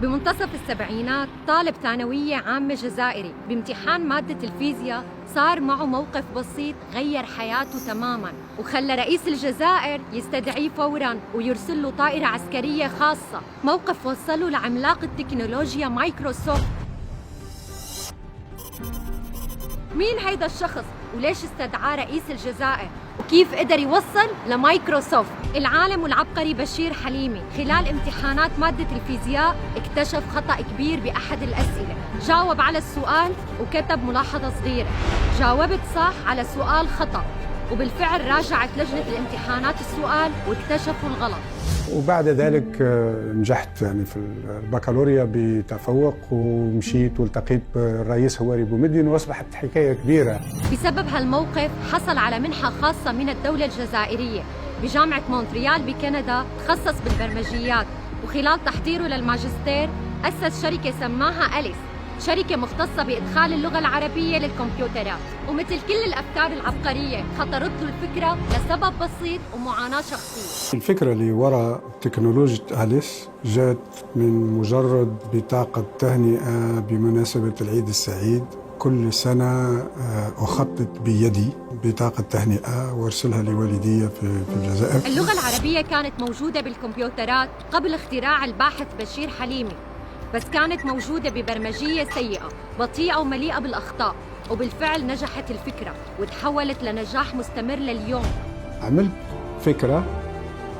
بمنتصف السبعينات طالب ثانوية عامة جزائري بامتحان مادة الفيزياء صار معه موقف بسيط غير حياته تماماً، وخلى رئيس الجزائر يستدعيه فوراً ويرسل له طائرة عسكرية خاصة. موقف وصله لعملاق التكنولوجيا مايكروسوفت. مين هيدا الشخص وليش استدعاه رئيس الجزائر وكيف قدر يوصل لمايكروسوفت؟ العالم والعبقري بشير حليمي خلال امتحانات مادة الفيزياء اكتشف خطأ كبير بأحد الأسئلة. جاوب على السؤال وكتب ملاحظة صغيرة: جاوبت صح على سؤال خطأ. وبالفعل راجعت لجنة الامتحانات السؤال واكتشفوا الغلط. وبعد ذلك نجحت يعني في البكالوريا بتفوق، ومشيت والتقيت بالرئيس هواري بومدين واصبحت حكايه كبيره. بسبب هالموقف حصل على منحة خاصة من الدولة الجزائرية بجامعة مونتريال بكندا، تخصص بالبرمجيات، وخلال تحضيره للماجستير أسس شركة سماها أليس، شركة مختصة بإدخال اللغة العربية للكمبيوترات. ومثل كل الأفكار العبقرية خطرت له الفكرة لسبب بسيط ومعاناة شخصية. الفكرة اللي وراء تكنولوجيا أليس جات من مجرد بطاقة تهنئة بمناسبة العيد السعيد. كل سنة أخطط بيدي بطاقة تهنئة وارسلها لوالدي في الجزائر. اللغة العربية كانت موجودة بالكمبيوترات قبل اختراع الباحث بشير حليمي، بس كانت موجودة ببرمجية سيئة بطيئة ومليئة بالأخطاء. وبالفعل نجحت الفكرة وتحولت لنجاح مستمر لليوم. عملت فكرة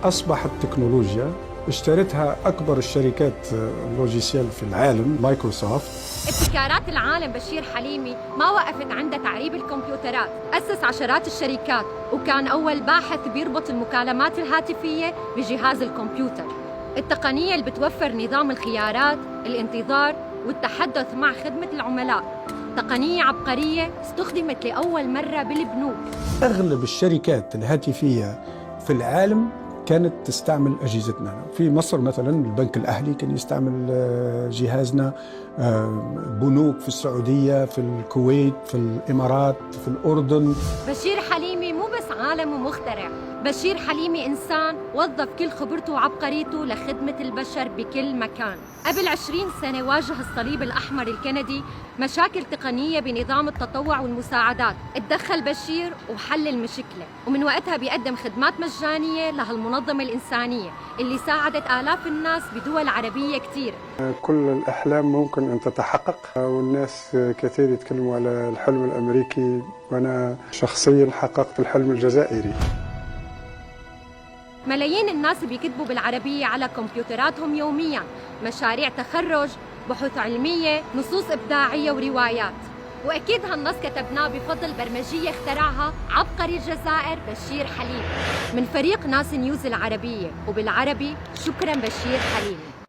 أصبحت تكنولوجيا اشترتها أكبر الشركات اللوجيسيال في العالم مايكروسوفت. ابتكارات العالم بشير حليمي ما وقفت عند تعريب الكمبيوترات، أسس عشرات الشركات وكان أول باحث بيربط المكالمات الهاتفية بجهاز الكمبيوتر. التقنية اللي بتوفر نظام الخيارات، الانتظار والتحدث مع خدمة العملاء. تقنية عبقرية استخدمت لأول مرة بالبنوك. أغلب الشركات الهاتفية في العالم كانت تستعمل أجهزتنا. في مصر مثلا البنك الأهلي كان يستعمل جهازنا، بنوك في السعودية، في الكويت، في الإمارات، في الأردن. بشير حليمي مو بس عالم ومخترع، بشير حليمي إنسان وظف كل خبرته وعبقريته لخدمة البشر بكل مكان. قبل 20 سنة واجه الصليب الأحمر الكندي مشاكل تقنية بنظام التطوع والمساعدات. اتدخل بشير وحل المشكلة، ومن وقتها بيقدم خدمات مجانية لهالمنظمة الإنسانية اللي ساعدت آلاف الناس بدول عربية كتير. كل الأحلام ممكن أن تتحقق، والناس كثير يتكلموا على الحلم الأمريكي، وأنا شخصيا حققت الحلم الجزائري. ملايين الناس بيكتبوا بالعربية على كمبيوتراتهم يومياً، مشاريع تخرج، بحوث علمية، نصوص إبداعية وروايات. وأكيد هالنص كتبناه بفضل برمجية اخترعها عبقري الجزائر بشير حليمي. من فريق ناس نيوز العربية وبالعربي، شكراً بشير حليمي.